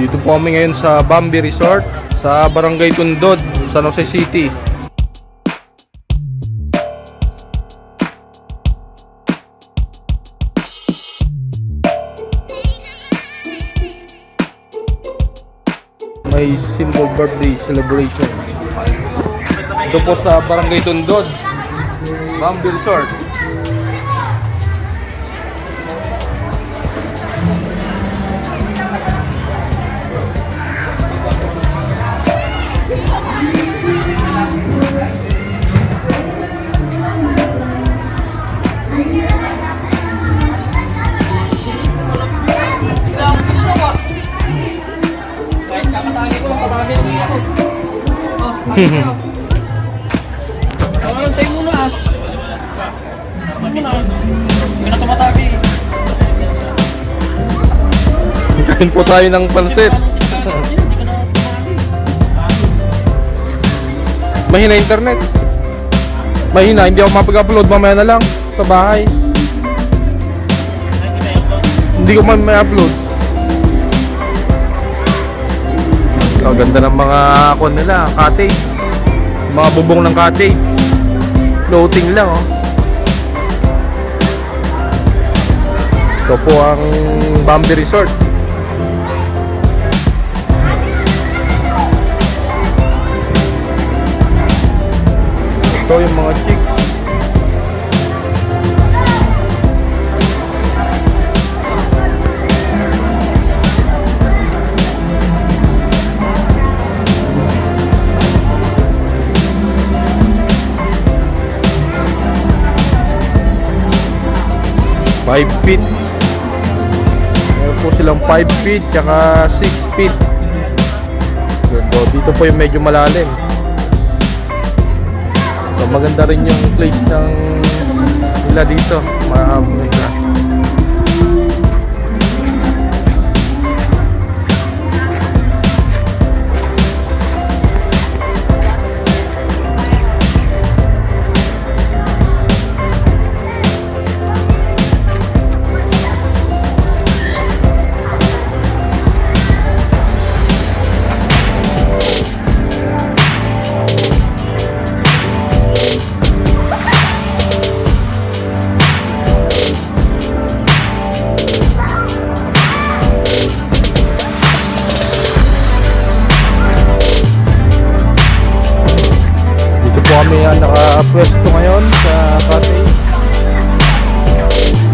Dito po kami ngayon sa Bambi Resort sa Barangay Tundod, San Jose City. May simple birthday celebration. Ito po sa Barangay Tundod, Bambi Resort. Tawanan tayo muna ah. Muna. Hindi na tumatabi. Kain po tayo ng pansit. Mahina internet. Mahina, hindi ako mapag-upload, mamaya na lang sa bahay. Hindi ko may-upload. Ang ganda ng mga kon nila, cottage. Mga bubong ng cottage. Floating lang oh. Ito po ang Bambi Resort. Ito yung mga chicks. Five feet. Meron po silang 5 feet tsaka 6 feet. So, dito po yung medyo malalim. So, maganda rin yung place ng nila dito. Mahabang nila. Kami nakapwesto ngayon sa cottage.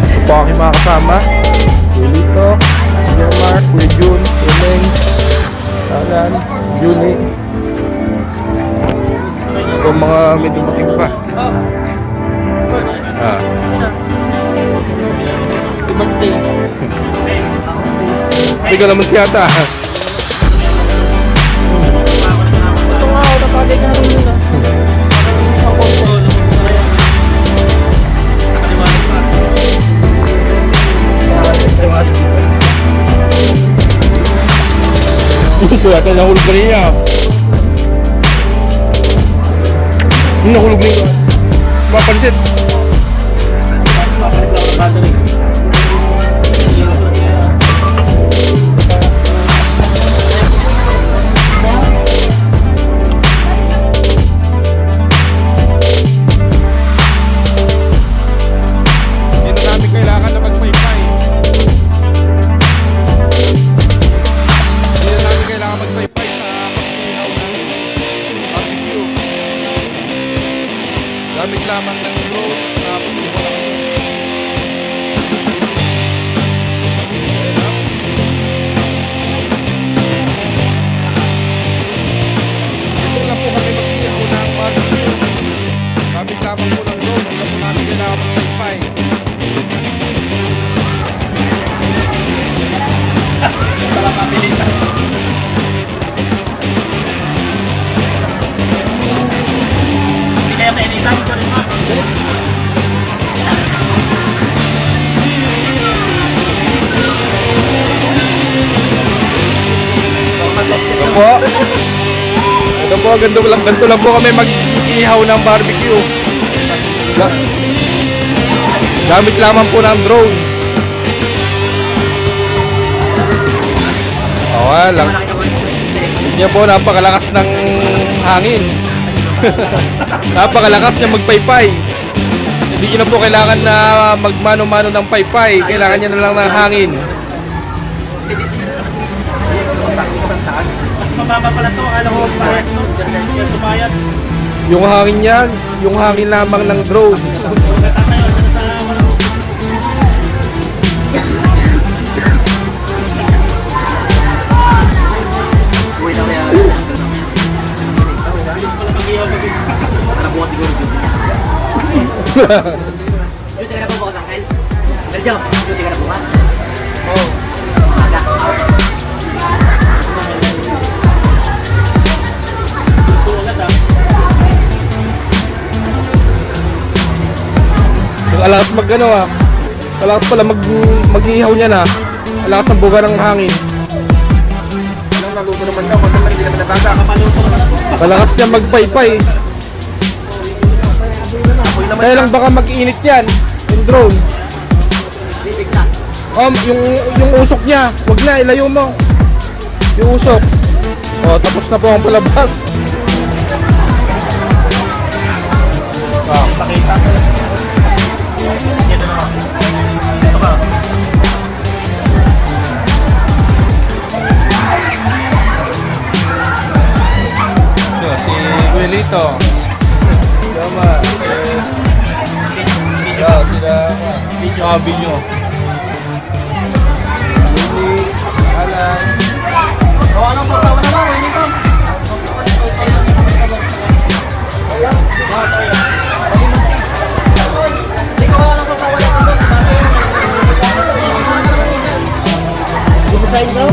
Ito po aking mga kasama. Julito, Mark, June, Emeng, Alan, Juni. Ito mga may dumating pa. Birthday. Hindi ka naman siyata. Ito nga ako, tatagay ka na lang muna. Ito yata nahulog na niya. Nahulog na niya. Mapansit. Mabalik lang ang battery. Gamit lamang ng drone na pagkukuha kami. Dito lang po kami mag-ihaw ng barbecue. Gamit lamang po ng drone. Wala po namin kailangan mag-wifi. Para mabilisan. Hindi kaya mainitan ko rin ma. Ito po. Ito po, ganito lang po kami mag-ihaw ng barbecue. Gamit lamang po ng drone. lang. Yan po, napakalakas ng hangin. Napakalakas niya magpaypay. Hindi niyo na po kailangan na magmano-mano ng paypay. Kailangan niya na lang ng hangin. Mas mababa pala to. Akala ko parehas to. Kaya sumayat. Yung hangin niya, yung hangin lamang ng drone. Natatayo sa Uy, na kaya. pag-ihaw pag-ihaw. Nakabuhat siguro dito. Yung tingnan na bukas ang kain. Sergio, yung tingnan na bukas. Oo. Aga. Ang alakas mag-ano ah. Alakas pala mag-ihaw niya na. Alakas ang buga ng hangin. Anong naluto naman daw? Kung naman hindi naman nataga. Kapaluto naman ako. Malakas niya magpaypay. Kaya lang baka mag-init yan. Yung drone. Bibig na. Yung usok niya. Wag na, ilayo mo. Yung usok. O, tapos na po ang palabas. Pakita. Ito naman. Ito ka. Yo, si Wilito. Tama. Sila video. Willy, Alan. Gawa ng pagkawa na lang. Ito. Hindi gawa ng pagkawa na lang. Gusto sa inyo?